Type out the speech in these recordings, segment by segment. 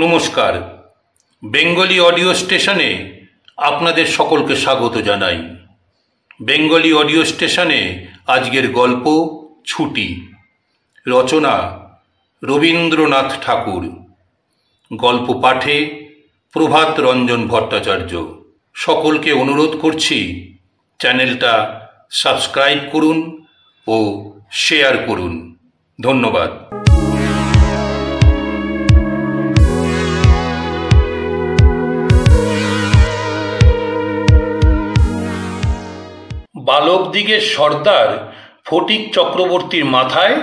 নমস্কার, Bengali audio স্টেশনে আপনাদের সকলকে স্বাগত জানাই। বেঙ্গলি অডিও স্টেশনে আজকের গল্প ছুটি, রচনা রবীন্দ্রনাথ ঠাকুর, গল্প পাঠে প্রভাত রঞ্জন ভট্টাচার্য। সকলকে অনুরোধ করছি চ্যানেলটা সাবস্ক্রাইব করুন ও শেয়ার করুন। ধন্যবাদ। বালকদিগের সর্দার ফটিক চক্রবর্তীর মাথায়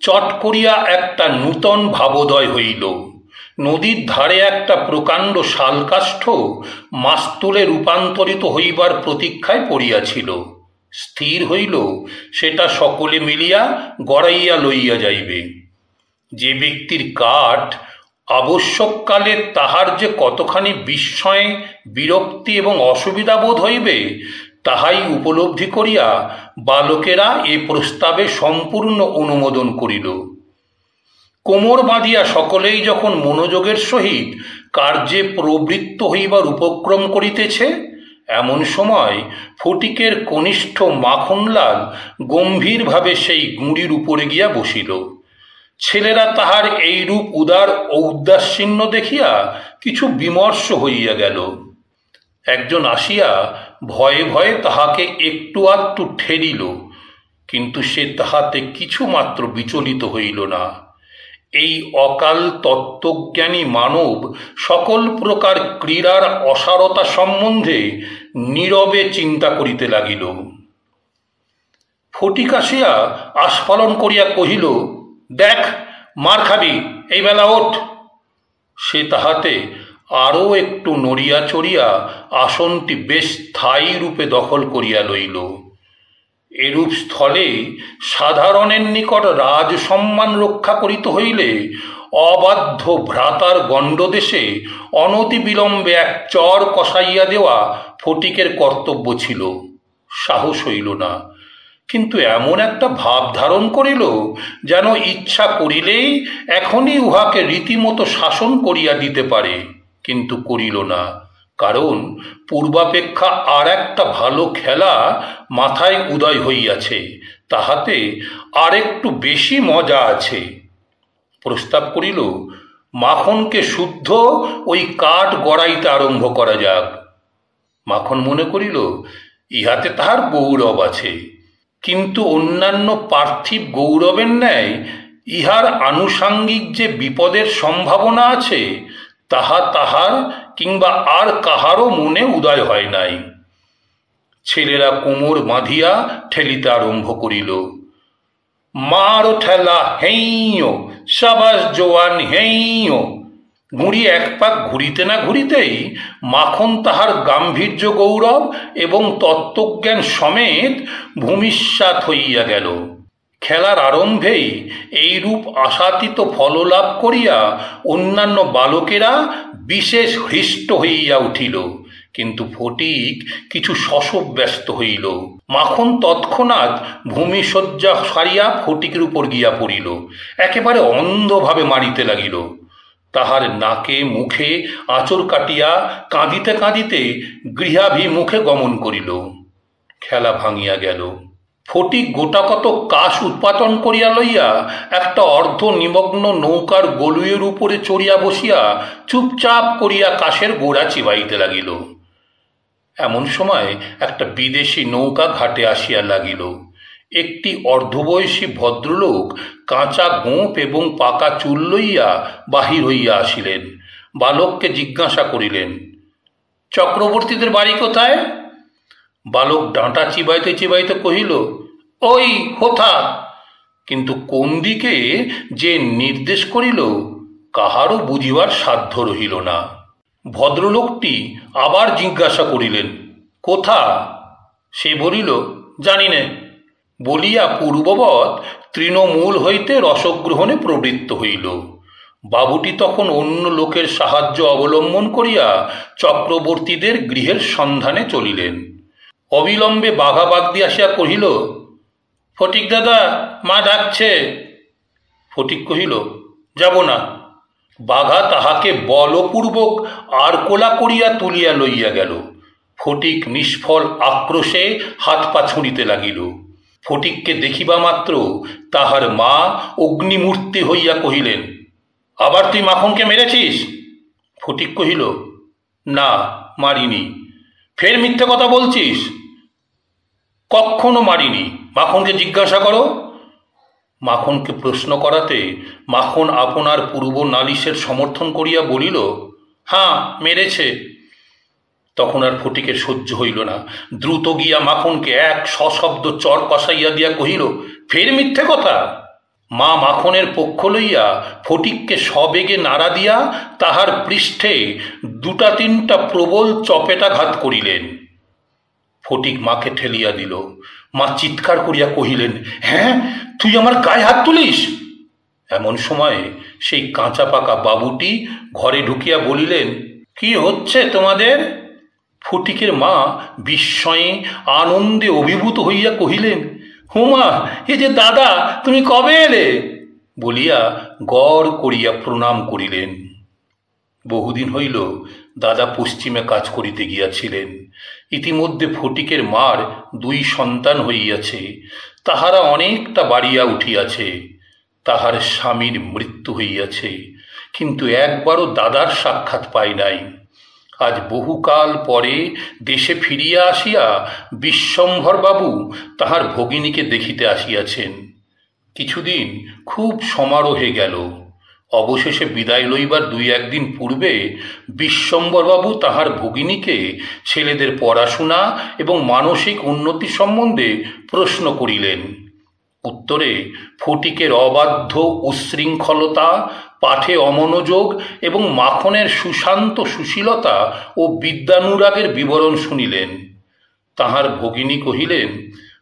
চট করিয়া একটা নূতন ভাবোদয় হইল। নদীর ধারে একটা প্রকাণ্ড শালকাষ্ঠ মাস্তুলে রূপান্তরিত হইবার প্রতীক্ষায় পড়িয়াছিল। স্থির হইল সেটা সকলে মিলিয়া গড়াইয়া লইয়া যাইবে। যে ব্যক্তির কাঠ আবশ্যককালে তাহার যে কতখানি বিস্ময়, বিরক্তি এবং অসুবিধা বোধ হইবে তাহাই উপলব্ধি করিয়া বালকেরা এ প্রস্তাবে সম্পূর্ণ অনুমোদন করিল। কোমর বাঁধিয়া সকলেই যখন মনোযোগের সহিত কার্যে প্রবৃত্ত হইবার উপক্রম করিতেছে, এমন সময় ফটিকের কনিষ্ঠ মাখনলাল গম্ভীরভাবে সেই গুঁড়ির উপরে গিয়া বসিল। ছেলেরা তাহার এইরূপ উদার ঔদাসীন্য দেখিয়া কিছু বিমর্ষ হইয়া গেল। একজন আসিয়া ভয়ে ভয়ে তাহাকে একটু আধটু ঠেলিল, কিন্তু সে তাহাতে কিছুমাত্র বিচলিত হইল না। এই অকাল তত্ত্বজ্ঞানী মানব সকল প্রকার ক্রীড়ার অসারতা সম্বন্ধে নীরবে চিন্তা করিতে লাগিল। ফটিক আসিয়া আস্ফালন করিয়া কহিল, দেখ, মার খাবি, এই বেলা ওঠ। সে তাহাতে আরও একটু নড়িয়া চড়িয়া আসনটি বেশ স্থায়ী রূপে দখল করিয়া লইল। এরূপ স্থলে সাধারণের নিকট রাজ সম্মান রক্ষা করিতে হইলে অবাধ্য ভ্রাতার গণ্ডদেশে অনতিবিলম্বে এক চর কষাইয়া দেওয়া ফটিকের কর্তব্য ছিল। সাহস হইল না, কিন্তু এমন একটা ভাব ধারণ করিল যেন ইচ্ছা করিলেই এখনই উহাকে রীতিমতো শাসন করিয়া দিতে পারে, কিন্তু করিল না, কারণ পূর্বাপেক্ষা আর একটা ভালো খেলা মাথায় উদয় হইয়াছে, তাহাতে আর একটু বেশি মজা আছে। প্রস্তাব করিল, মাখনকে শুদ্ধ ওই কাঠ গড়াইতে আরম্ভ করা যাক। মাখন মনে করিল ইহাতে তাহার গৌরব আছে, কিন্তু অন্যান্য পার্থিব গৌরবের ন্যায় ইহার আনুষাঙ্গিক যে বিপদের সম্ভাবনা আছে তাহা তাহার কিংবা আর কাহারও মনে উদয় হয় নাই। ছেলেরা কোমর বাঁধিয়া ঠেলিতে আরম্ভ করিল। মারো ঠেলা, হেইও, সাবাস জোয়ান, হেইও। গুঁড়ি এক পাক ঘুরিতে না ঘুরিতেই মাখন তাহার গাম্ভীর্য গৌরব এবং তত্ত্বজ্ঞান সমেত ভূমিসাৎ হইয়া গেল। খেলার আরম্ভেই এইরূপ আশাতীত ফললাভ করিয়া অন্যান্য বালকেরা বিশেষ হৃষ্ট হইয়া উঠিল, কিন্তু ফটিক কিছু শশব ব্যস্ত হইল। মাখন তৎক্ষণাৎ ভূমিশয্যা সারিয়া ফটিকের উপর গিয়া পড়িল, একেবারে অন্ধভাবে মারিতে লাগিল। তাহার নাকে মুখে আঁচড় কাটিয়া কাঁদিতে কাঁদিতে গৃহাভিমুখে গমন করিল। খেলা ভাঙিয়া গেল। ফটিক গোটাকত কাশ উৎপাদন করিয়া লইয়া একটা অর্ধ নিমগ্ন নৌকার গলুয়ের উপরে চড়িয়া বসিয়া চুপচাপ করিয়া কাশের গোড়া চিবাইতে লাগিল। এমন সময় একটা বিদেশি নৌকা ঘাটে আসিয়া লাগিল। একটি অর্ধবয়সী ভদ্রলোক কাঁচা গোঁপ এবং পাকা চুল লইয়া বাহির হইয়া আসিলেন। বালককে জিজ্ঞাসা করিলেন, চক্রবর্তীদের বাড়ি কোথায়? বালক ডাঁটা চিবাইতে চিবাইতে কহিল, ওই হোথা। কিন্তু কোন দিকে যে নির্দেশ করিল কাহারও বুঝিবার সাধ্য রহিল না। ভদ্রলোকটি আবার জিজ্ঞাসা করিলেন, কোথা? সে বলিল, জানি নে, বলিয়া পূর্ববৎ তৃণমূল হইতে রসগ্রহণে প্রবৃত্ত হইল। বাবুটি তখন অন্য লোকের সাহায্য অবলম্বন করিয়া চক্রবর্তীদের গৃহের সন্ধানে চলিলেন। অবিলম্বে বাঘাবাগদি আসিয়া কহিল, ফটিক দাদা, মা ডাকছে। ফটিক কহিল, যাব না। বাঘা তাহাকে বলপূর্বক আর কোলা করিয়া তুলিয়া লইয়া গেল। ফটিক নিষ্ফল আক্রোশে হাত পা ছুঁড়িতে লাগিল। ফটিককে দেখিবা মাত্র তাহার মা অগ্নিমূর্তি হইয়া কহিলেন, আবার তুই মাখনকে মেরেছিস? ফটিক কহিল, না, মারিনি। ফের মিথ্যে কথা বলছিস? কখনো মারিনি, মাখনকে জিজ্ঞাসা করো। মাখনকে প্রশ্ন করাতে মাখন আপনার পূর্ব নালিশের সমর্থন করিয়া বলিল, হ্যাঁ, মেরেছে। তখন আর ফটিকের সহ্য হইল না। দ্রুত গিয়া মাখনকে এক সশব্দ চর কষাইয়া দিয়া কহিল, ফের মিথ্যে কথা। মা মাখনের পক্ষ লইয়া ফটিককে সবেগে নাড়া দিয়া তাহার পৃষ্ঠে দুটা তিনটা প্রবল চপেটাঘাত করিলেন। ফটিক মাকে ঠেলিয়া দিল। মা চিৎকার করিয়া কহিলেন, হ্যাঁ, তুই আমার গায়ে হাত তুলিস? এমন সময়ে সেই কাঁচা পাকা বাবুটি ঘরে ঢুকিয়া বলিলেন, কি হচ্ছে তোমাদের? ফটিকের মা বিস্ময়ে আনন্দে অভিভূত হইয়া কহিলেন, হুমা, এ যে দাদা, তুমি কবে এলে? বলিয়া গড় করিয়া প্রণাম করিলেন। বহুদিন হইল দাদা পশ্চিমে কাজ করিতে গিয়াছিলেন। ইতিমধ্যে ফটিকের মার 2 সন্তান হইয়াছে। তাহারা অনেকটা বাড়িয়া উঠিয়াছে। তাহার স্বামীর মৃত্যু হইয়াছে, কিন্তু একবারও দাদার সাক্ষাৎ পায় নাই। আজ বহুকাল পরে দেশে ফিরিয়া আসিয়া বিশ্বম্ভরবাবু তাহার ভগিনীকে দেখিতে আসিয়াছেন। কিছুদিন খুব সমারোহে গেল। অবশেষে বিদায় লইবার 2-1 দিন পূর্বে বিশ্বম্ভরবাবু তাহার ভগিনীকে ছেলেদের পড়াশোনা এবং মানসিক উন্নতি সম্বন্ধে প্রশ্ন করিলেন। উত্তরে ফটিকের অবাধ্য উচ্ছৃঙ্খলতা, পাঠে অমনোযোগ এবং মাখনের সুশান্ত সুশীলতা ও বিদ্যানুরাগের বিবরণ শুনিলেন। তাহার ভগিনী কহিলেন,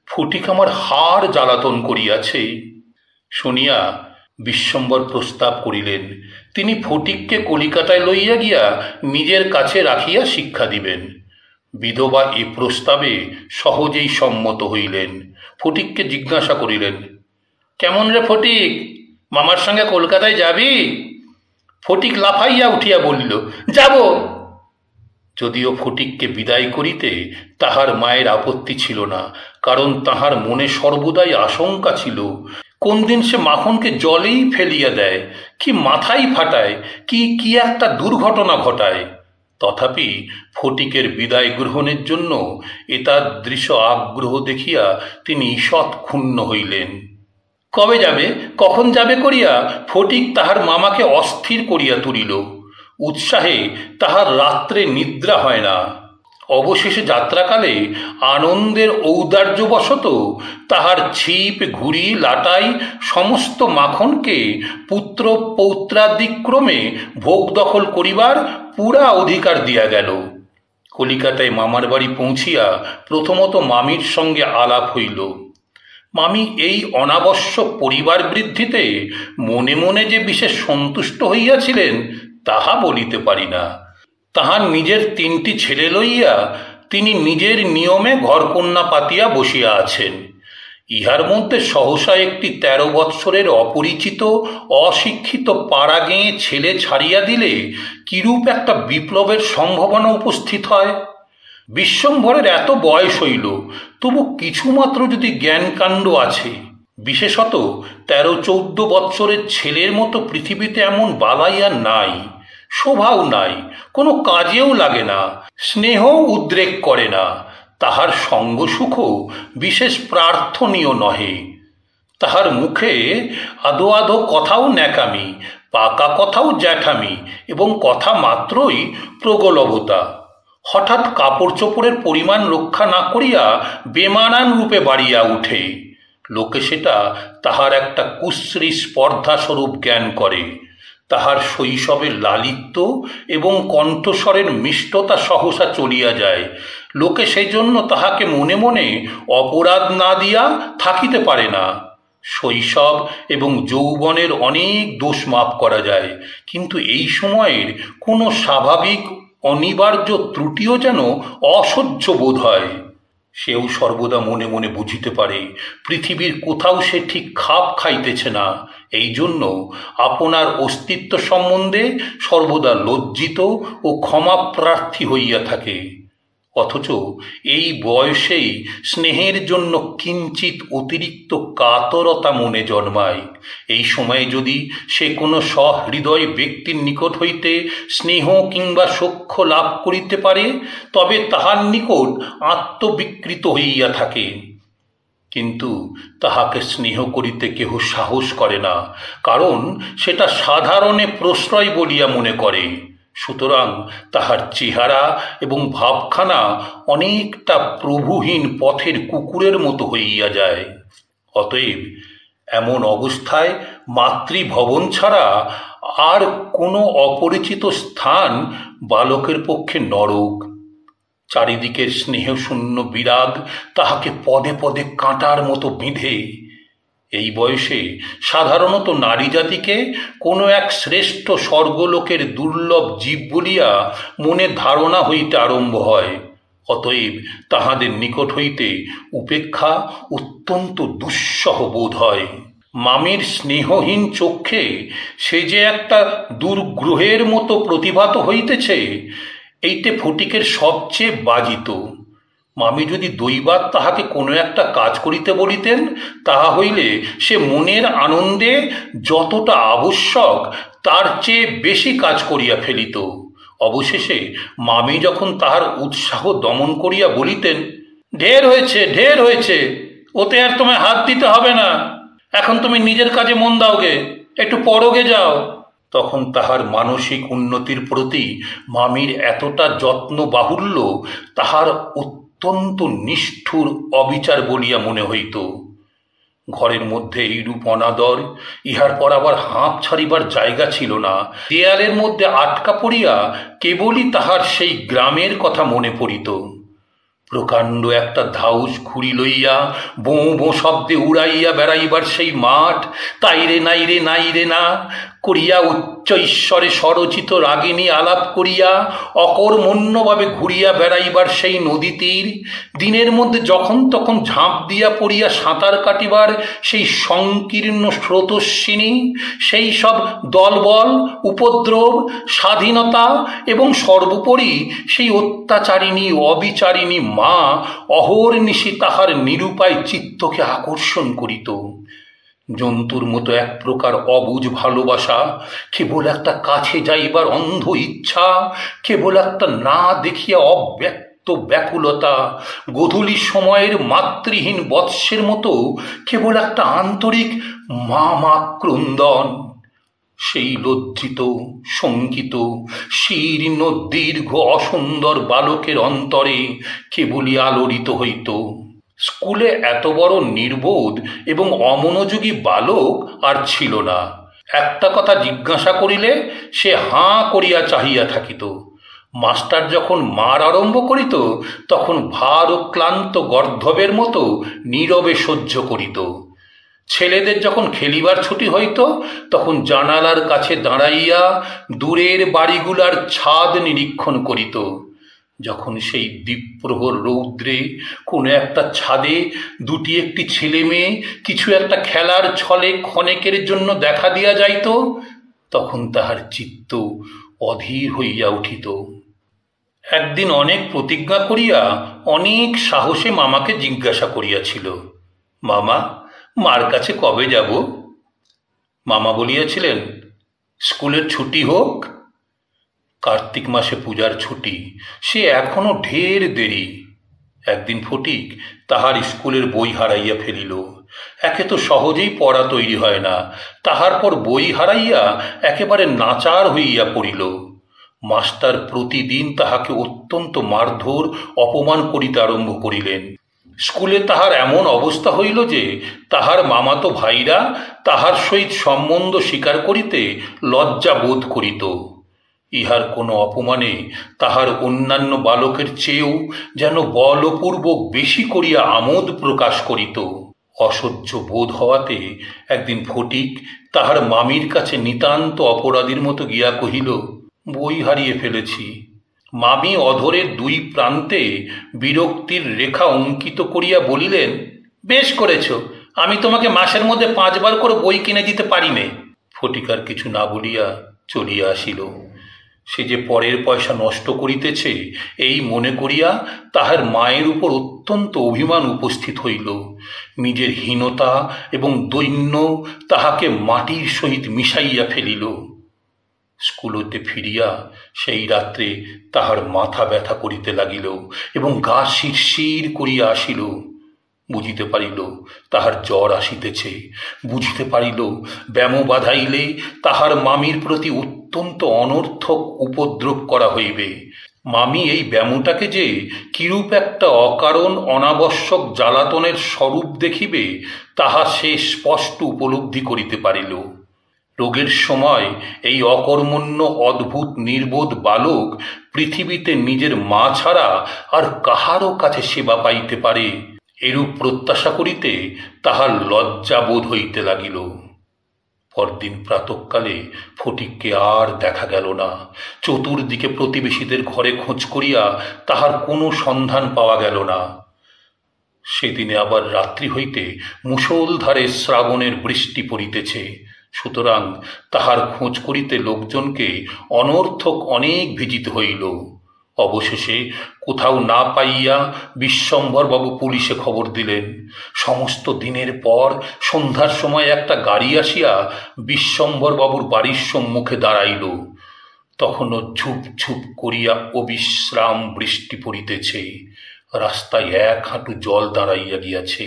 ফটিক আমার হাড় জ্বালাতন করিয়াছে। শুনিয়া বিশ্বম্ভর প্রস্তাব করিলেন, তিনি ফটিককে কলিকাতায় লইয়া গিয়া নিজের কাছে রাখিয়া শিক্ষা দিবেন। বিধবা এই প্রস্তাবে সহজেই সম্মত হইলেন। ফটিককে জিজ্ঞাসা করিলেন, কেমন রে ফটিক, মামার সঙ্গে কলকাতায় যাবি? ফটিক লাফাইয়া উঠিয়া বলিল, যাব। যদিও ফটিককে বিদায় করিতে তাহার মায়ের আপত্তি ছিল না, কারণ তাহার মনে সর্বদাই আশঙ্কা ছিল কোন দিন সে মাখনকে জলেই ফেলিয়া দেয়, কি মাথাই ফাটায়, কি একটা দুর্ঘটনা ঘটায়। তথাপি ফটিকের বিদায় গ্রহণের জন্য এতাদৃশ আগ্রহ দেখিয়া তিনি ঈষৎ ক্ষুণ্ণ হইলেন। কবে যাবে, কখন যাবে করিয়া ফটিক তাহার মামাকে অস্থির করিয়া তুলিল। উৎসাহে তাহার রাত্রে নিদ্রা হয় না। অবশেষে যাত্রাকালে আনন্দের ঔদার্যবশত তাহার ছিপ, ঘুড়ি, লাটাই সমস্ত মাখনকে পুত্র পৌত্রাদিক্রমে ভোগ দখল করিবার পুরা অধিকার দিয়া গেল। কলিকাতায় মামার বাড়ি পৌঁছিয়া প্রথমত মামির সঙ্গে আলাপ হইল। মামি এই অনাবশ্যক পরিবার বৃদ্ধিতে মনে মনে যে বিশেষ সন্তুষ্ট হইয়াছিলেন তাহা বলিতে পারি না। তাহার নিজের 3টি ছেলে লইয়া তিনি নিজের নিয়মে ঘরকন্যা পাতিয়া বসিয়া আছেন। ইহার মধ্যে সহসা একটি 13 বৎসরের অপরিচিত অশিক্ষিত পাড়া গেঁয়ে ছেলে ছাড়িয়া দিলে কিরূপ একটা বিপ্লবের সম্ভাবনা উপস্থিত হয়। বিশ্বম্ভরের এত বয়স হইল, তবু কিছুমাত্র যদি জ্ঞানকাণ্ড আছে। বিশেষত 13-14 বৎসরের ছেলের মতো পৃথিবীতে এমন বালাই আর নাই। শোভাও নাই, কোনো কাজেও লাগে না, স্নেহ উদ্রেক করে না। তাহার সঙ্গ সুখও বিশেষ প্রার্থনীয় নহে। তাহার মুখে আদো আদো কথাও ন্যাকামি, পাকা কথাও জ্যাঠামি এবং কথা মাত্রই প্রগলভতা। হঠাৎ কাপড় চোপড়ের পরিমাণ রক্ষা না করিয়া বেমানান রূপে বাড়িয়া উঠে। লোকে সেটা তাহার একটা কুশ্রী স্পর্ধাস্বরূপ জ্ঞান করে। তাহার শৈশবের লালিত্য এবং কণ্ঠস্বরের মিষ্টতা সহসা চলিয়া যায়। লোকে সেজন্য তাহাকে মনে মনে অপরাধ না দিয়া থাকিতে পারে না। শৈশব এবং যৌবনের অনেক দোষ মাপ করা যায়, কিন্তু এই সময়ের কোনো স্বাভাবিক অনিবার্য ত্রুটিও যেন অসহ্য বোধ হয়। সেও সর্বদা মনে মনে বুঝিতে পারে পৃথিবীর কোথাও সে ঠিক খাপ খাইতেছে না, এই জন্য আপনার অস্তিত্ব সম্বন্ধে সর্বদা লজ্জিত ও ক্ষমাপ্রার্থী হইয়া থাকে। অথচ এই বয়সেই স্নেহের জন্য কিঞ্চিত অতিরিক্ত কাতরতা মনে জন্মায়। এই সময়ে যদি সে কোনো সহৃদয় ব্যক্তির নিকট হইতে স্নেহ কিংবা সখ্য লাভ করিতে পারে, তবে তাহার নিকট আত্মবিকৃত হইয়া থাকে। কিন্তু তাহাকে স্নেহ করিতে কেহ সাহস করে না, কারণ সেটা সাধারণে প্রশ্রয় বলিয়া মনে করে। সুতরাং তাহার চেহারা এবং ভাবখানা অনেকটা প্রভুহীন পথের কুকুরের মতো হইয়া যায়। অতএব এমন অবস্থায় মাতৃভবন ছাড়া আর কোনো অপরিচিত স্থান বালকের পক্ষে নরক। চারিদিকের স্নেহশূন্য বিরাগ তাহাকে পদে পদে কাঁটার মতো বিঁধে। এই বয়সে সাধারণত নারী জাতিকে কোনো এক শ্রেষ্ঠ স্বর্গলোকের দুর্লভ জীব বলিয়া মনে ধারণা হইতে আরম্ভ হয়। অতএব তাহাদের নিকট হইতে উপেক্ষা অত্যন্ত দুঃসহ বোধ হয়। মামির স্নেহহীন চক্ষে সে যে একটা দুর্গ্রহের মতো প্রতিভাত হইতেছে, এইটে ফটিকের সবচেয়ে বাজিত। মামি যদি দৈবাৎ তাহাকে কোনো একটা কাজ করিতে বলিতেন, তাহা হইলে সে মনের আনন্দে যতটা আবশ্যক তার চেয়ে বেশি কাজ করিয়া ফেলিত। অবশেষে মামি যখন তাহার উৎসাহ দমন করিয়া বলিতেন, ঢের হয়েছে, ঢের হয়েছে, ওতে আর তোমায় হাত দিতে হবে না, এখন তুমি নিজের কাজে মন দাওগে, একটু পরগে যাও, তখন তাহার মানসিক উন্নতির প্রতি মামির এতটা যত্ন বাহুল্য তাহার অত্যন্ত নিষ্ঠুর অবিচার বলিয়া মনে হইত। ঘরের মধ্যে এইরূপ অনাদর, ইহার পর আবার হাঁপ ছাড়িবার জায়গা ছিল না। দেয়ালের মধ্যে আটকা পড়িয়া কেবলই তাহার সেই গ্রামের কথা মনে পড়িত। প্রকাণ্ড একটা ধাউস ঘুড়ি লইয়া বোঁ বোঁ শব্দে উড়াইয়া বেড়াইবার সেই মাঠ, তাইরে নাইরে নাইরে না করিয়া উচ্চ ঈশ্বরে স্বরচিত রাগিনী আলাপ করিয়া অকর্মণ্যভাবে ঘুরিয়া বেড়াইবার সেই নদী তীর, দিনের মধ্যে যখন তখন ঝাঁপ দিয়া পড়িয়া সাঁতার কাটিবার সেই সংকীর্ণ স্রোতস্বিনী, সেই সব দলবল, উপদ্রব, স্বাধীনতা এবং সর্বোপরি সেই অত্যাচারিণী অবিচারিণী মা অহর্নিশি তাহার নিরুপায় চিত্তকে আকর্ষণ করিত। জন্তুর মতো এক প্রকার অবুঝ ভালোবাসা, কেবল একটা কাছে যাইবার অন্ধ ইচ্ছা, কেবল একটা না দেখিয়া অব্যক্ত ব্যাকুলতা, গোধূলি সময়ের মাতৃহীন বৎসের মতো কেবল একটা আন্তরিক মা মা ক্রন্দন। সেই লজ্জিত, শঙ্কিত, শীর্ণ দীর্ঘ অসুন্দর বালকের অন্তরে কেবলই আলোড়িত হইত। স্কুলে এত বড় নির্বোধ এবং অমনোযোগী বালক আর ছিল না। একটা কথা জিজ্ঞাসা করিলে সে হাঁ করিয়া চাহিয়া থাকিত। মাস্টার যখন মার আরম্ভ করিত, তখন ভার ও ক্লান্ত গর্ধবের মতো নীরবে সহ্য করিত। ছেলেদের যখন খেলিবার ছুটি হইত, তখন জানালার কাছে দাঁড়াইয়া দূরের বাড়িগুলার ছাদ নিরীক্ষণ করিত। যখন সেই দ্বীপ্রহর রৌদ্রে কোনো একটা ছাদে দুটি একটি ছেলে মেয়ে কিছু একটা খেলার ছলে ক্ষণেকের জন্য দেখা দিয়া যাইত, তখন তাহার চিত্ত অধীর হইয়া উঠিত। একদিন অনেক প্রতিজ্ঞা করিয়া অনেক সাহসে মামাকে জিজ্ঞাসা করিয়াছিল, মামা, মার কাছে কবে যাব? মামা বলিয়াছিলেন, স্কুলের ছুটি হোক। কার্তিক মাসে পূজার ছুটি, সে এখনো ঢের দেরি। একদিন ফটিক তাহার স্কুলের বই হারাইয়া ফেলিল। একে তো সহজেই পড়া তৈরি হয় না, তাহার পর বই হারাইয়া একেবারে নাচার হইয়া পড়িল। মাস্টার প্রতিদিন তাহাকে অত্যন্ত মারধর অপমান করিতে আরম্ভ করিলেন। স্কুলে তাহার এমন অবস্থা হইল যে তাহার মামাতো ভাইরা তাহার সহিত সম্বন্ধ স্বীকার করিতে লজ্জা বোধ করিত। ইহার কোনো অপমানে তাহার অন্যান্য বালকের চেয়েও যেন বলপূর্বক বেশি করিয়া আমোদ প্রকাশ করিত। অসহ্য বোধ হওয়াতে একদিন ফটিক তাহার মামির কাছে নিতান্ত অপরাধীর মতো গিয়া কহিল, বই হারিয়ে ফেলেছি, মামি অধরের দুই প্রান্তে বিরক্তির রেখা অঙ্কিত করিয়া বলিলেন, বেশ করেছ, আমি তোমাকে মাসের মধ্যে 5 বার করে বই কিনে দিতে পারি নে। ফটিক আর কিছু না বলিয়া চলিয়া আসিল। সে যে পরের পয়সা নষ্ট করিতেছে এই মনে করিয়া তাহার মায়ের উপর অত্যন্ত অভিমান উপস্থিত হইল। নিজের হীনতা এবং দৈন্য তাহাকে মাটির সহিত মিশাইয়া ফেলিল। স্কুল হইতে ফিরিয়া সেই রাত্রে তাহার মাথা ব্যথা করিতে লাগিল এবং গা শিরশির করিয়া আসিল। বুঝিতে পারিল তাহার জ্বর আসিতেছে। বুঝিতে পারিল ব্যামো বাঁধাইলে তাহার মামির প্রতি অত্যন্ত অনর্থক উপদ্রব করা হইবে। মামি এই ব্যামোটাকে যে কিরূপ একটা অকারণ অনাবশ্যক জ্বালাতনের স্বরূপ দেখিবে তাহা সে স্পষ্ট উপলব্ধি করিতে পারিল। রোগের সময় এই অকর্মণ্য অদ্ভুত নির্বোধ বালক পৃথিবীতে নিজের মা ছাড়া আর কাহারও কাছে সেবা পাইতে পারে এরূপ প্রত্যাশা করিতে তাহার লজ্জা বোধ হইতে লাগিল। পরদিন প্রাতঃকালে ফটিককে আর দেখা গেল না। চতুর্দিকে প্রতিবেশীদের ঘরে খোঁজ করিয়া তাহার কোনো সন্ধান পাওয়া গেল না। সেদিনে আবার রাত্রি হইতে মুষলধারে শ্রাবণের বৃষ্টি পড়িতেছে, সুতরাং তাহার খোঁজ করিতে লোকজনকে অনর্থক অনেক ভিজিতে হইল। অবশেষে কোথাও না পাইয়া বিশ্বম্ভরবাবু পুলিশে খবর দিলেন। সমস্ত দিনের পর সন্ধ্যার সময় একটা গাড়ি আসিয়া বিশ্বম্ভরবাবুর বাড়ির সম্মুখে দাঁড়াইল। তখনও ঝুপ ঝুপ করিয়া অবিশ্রাম বৃষ্টি পড়িতেছে। রাস্তায় 1 হাঁটু জল দাঁড়াইয়া গিয়াছে।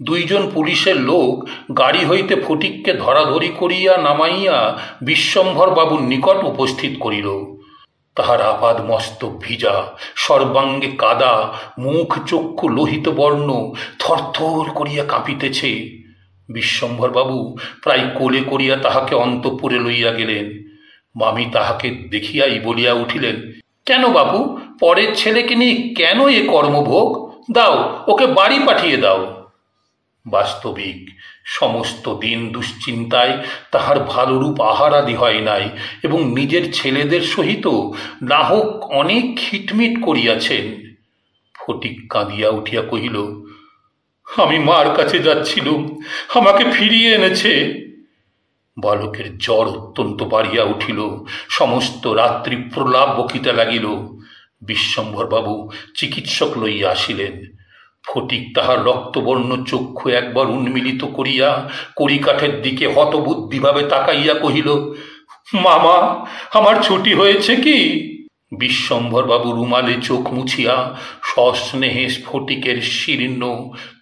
2 জন পুলিশের লোক গাড়ি হইতে ফটিককে ধরাধরি করিয়া নামাইয়া বিশ্বম্ভরবাবুর নিকট উপস্থিত করিল। তাহার আপাদ মস্তক ভিজা, সর্বাঙ্গে কাদা, মুখ চক্ষু লোহিত বর্ণ, থরথর করিয়া কাঁপিতেছে। বিশ্বম্ভরবাবু প্রায় কোলে করিয়া তাহাকে অন্তঃপুরে লইয়া গেলেন। মামি তাহাকে দেখিয়াই বলিয়া উঠিলেন, কেন বাবু, পরের ছেলেকে নিয়ে কেন এ কর্মভোগ? দাও, ওকে বাড়ি পাঠিয়ে দাও। বাস্তবিক সমস্ত দিন দুশ্চিন্তায় তাহার ভালোরূপ আহারাদি হয় নাই এবং নিজের ছেলেদের সহিত না হোক অনেক খিটমিট করিয়াছেন। ফটিক কাঁদিয়া উঠিয়া কহিল, আমি মার কাছে যাচ্ছিলুম, আমাকে ফিরিয়ে এনেছে। বালকের জ্বর অত্যন্ত বাড়িয়া উঠিল। সমস্ত রাত্রি প্রলাপ বকিতে লাগিল। বিশ্বম্ভরবাবু চিকিৎসক লইয়া আসিলেন। ফটিক তাহার রক্তবর্ণ চক্ষু একবার উন্মিলিত করিয়া কড়িকাঠের দিকে হতবুদ্ধিভাবে তাকাইয়া কহিল, মামা, আমার ছুটি হয়েছে কি? বিশ্বম্ভরবাবু রুমালে চোখ মুছিয়া সস্নেহে ফটিকের শীর্ণ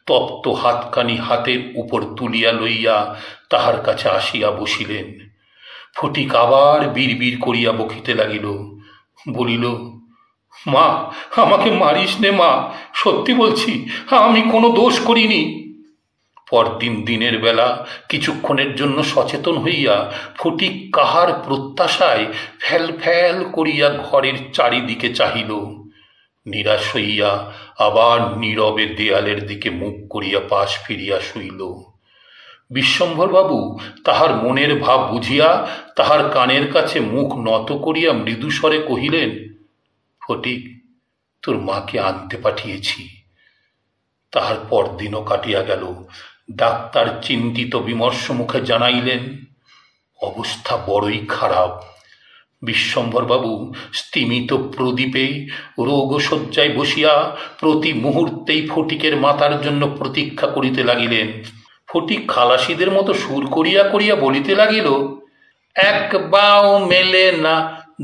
তপ্ত হাতখানি হাতের উপর তুলিয়া লইয়া তাহার কাছে আসিয়া বসিলেন। ফটিক আবার বিড়বিড় করিয়া বকিতে লাগিল। বলিল, মা, আমাকে মারিস নে মা, সত্যি বলছি, আমি কোনো দোষ করিনি। পরদিন দিনের বেলা কিছুক্ষণের জন্য সচেতন হইয়া ফটিক কাহার প্রত্যাশায় ফ্যাল ফ্যাল করিয়া ঘরের চারিদিকে চাহিল। নিরাশ হইয়া আবার নীরবে দেয়ালের দিকে মুখ করিয়া পাশ ফিরিয়া শুইল। বিশ্বম্ভরবাবু তাহার মনের ভাব বুঝিয়া তাহার কানের কাছে মুখ নত করিয়া মৃদুস্বরে কহিলেন, ফটিক, তোর মাকে আনতে পাঠিয়েছি। তাহার পরদিনও কাটিয়া গেল। ডাক্তার চিন্তিত বিমর্ষ মুখে জানাইলেন, অবস্থা বড়ই খারাপ। বিশ্বম্ভরবাবু স্তিমিত প্রদীপে রোগশয্যায় বসিয়া প্রতি মুহূর্তেই ফটিকের মাতার জন্য প্রতীক্ষা করিতে লাগিলেন। ফটিক খালাসিদের মতো সুর করিয়া করিয়া বলিতে লাগিল, 1 বাও মেলে না,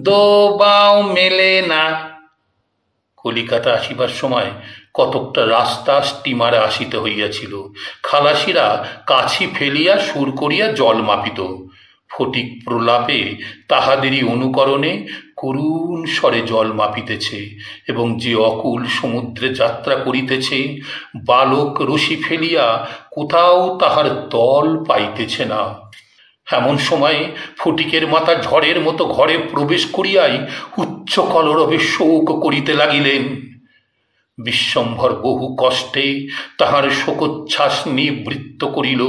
2 বাও মেলে না। কলিকাতা আসিবার সময় কতকটা রাস্তা স্টিমারে আসিতে হইয়াছিল। খালাসিরা কাছি ফেলিয়া সুর করিয়া জল মাপিত। ফটিক প্রলাপে তাহাদেরই অনুকরণে করুণ স্বরে জল মাপিতেছে এবং যে অকুল সমুদ্রে যাত্রা করিতেছে, বালক রশি ফেলিয়া কোথাও তাহার তল পাইতেছে না। এমন সময় ফটিকের মাতা ঝড়ের মতো ঘরে প্রবেশ করিয়াই উচ্চ কলরবে শোক করিতে লাগিলেন। বিশ্বম্ভর বহু কষ্টে তাহার শোকোচ্ছ্বাস নিবৃত্ত করিল।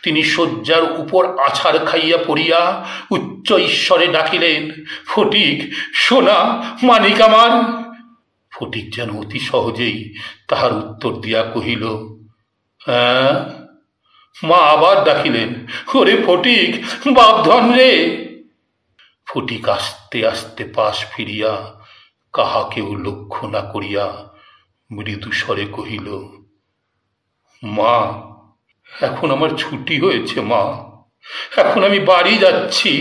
তিনি শয্যার উপর আছাড় খাইয়া পড়িয়া উচ্চ ঈশ্বরে ডাকিলেন, ফটিক, সোনা, মানিক আমার। ফটিক যেন অতি সহজেই তাহার উত্তর দিয়া কহিল, হ্যাঁ। মা আবার ডাকিলেন, ওরে ফটিক, বাপধন রে। ফটিক আস্তে আস্তে পাশ ফিরিয়া কাহাকেও লক্ষ্য না করিয়া মৃদু স্বরে কহিল, মা, এখন আমার ছুটি হয়েছে মা, এখন আমি বাড়ি যাচ্ছি।